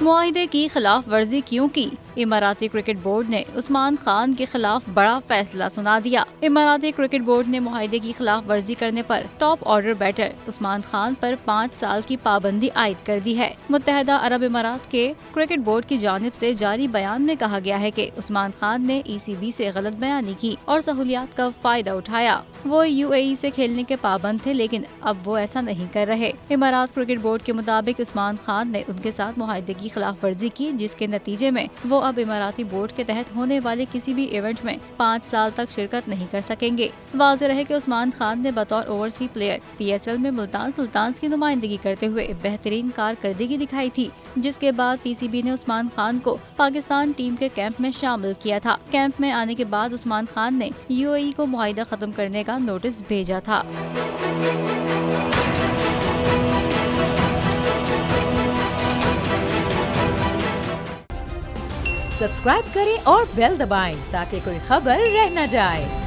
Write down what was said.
मुआहिदे की खिलाफ वर्जी क्यों की? इमाराती क्रिकेट बोर्ड ने उस्मान खान के खिलाफ बड़ा फैसला सुना दिया। इमाराती क्रिकेट बोर्ड ने मुआहिदे की खिलाफ वर्जी करने पर top order batter Usman Khan पर 5 साल की पाबंदी आयद कर दी है। मुत्तहदा अरब इमारात के क्रिकेट बोर्ड की जानिब से जारी बयान में कहा गया है कि उस्मान खान ने ECB से गलत बयानी की और सहूलियात का फायदा उठाया। वो UAE से खेलने के पाबंद थे, लेकिन अब वो ऐसा नहीं कर रहे। इमारात क्रिकेट बोर्ड के मुताबिक उस्मान खान ने उनके साथ मुआहिदे की खिलाफ वर्जी की, जिसके नतीजे में वो अब इमाराती बोर्ड के तहत होने वाले किसी भी इवेंट में 5 साल तक शिरकत नहीं कर सकेंगे। वाज़ेह रहे कि उस्मान खान ने बतौर ओवरसी प्लेयर PSL में मुल्तान सुल्तान्स की नुमाइंदगी करते हुए बेहतरीन कारकर्दगी दिखाई थी, जिसके बाद PCB ने उस्मान खान को पाकिस्तान टीम के कैंप में शामिल किया था। कैंप में आने के बाद उस्मान खान ने UAE को मुआहिदा खत्म करने का नोटिस भेजा था। सब्सक्राइब करें और बेल दबाएं ताकि कोई खबर रह न जाए।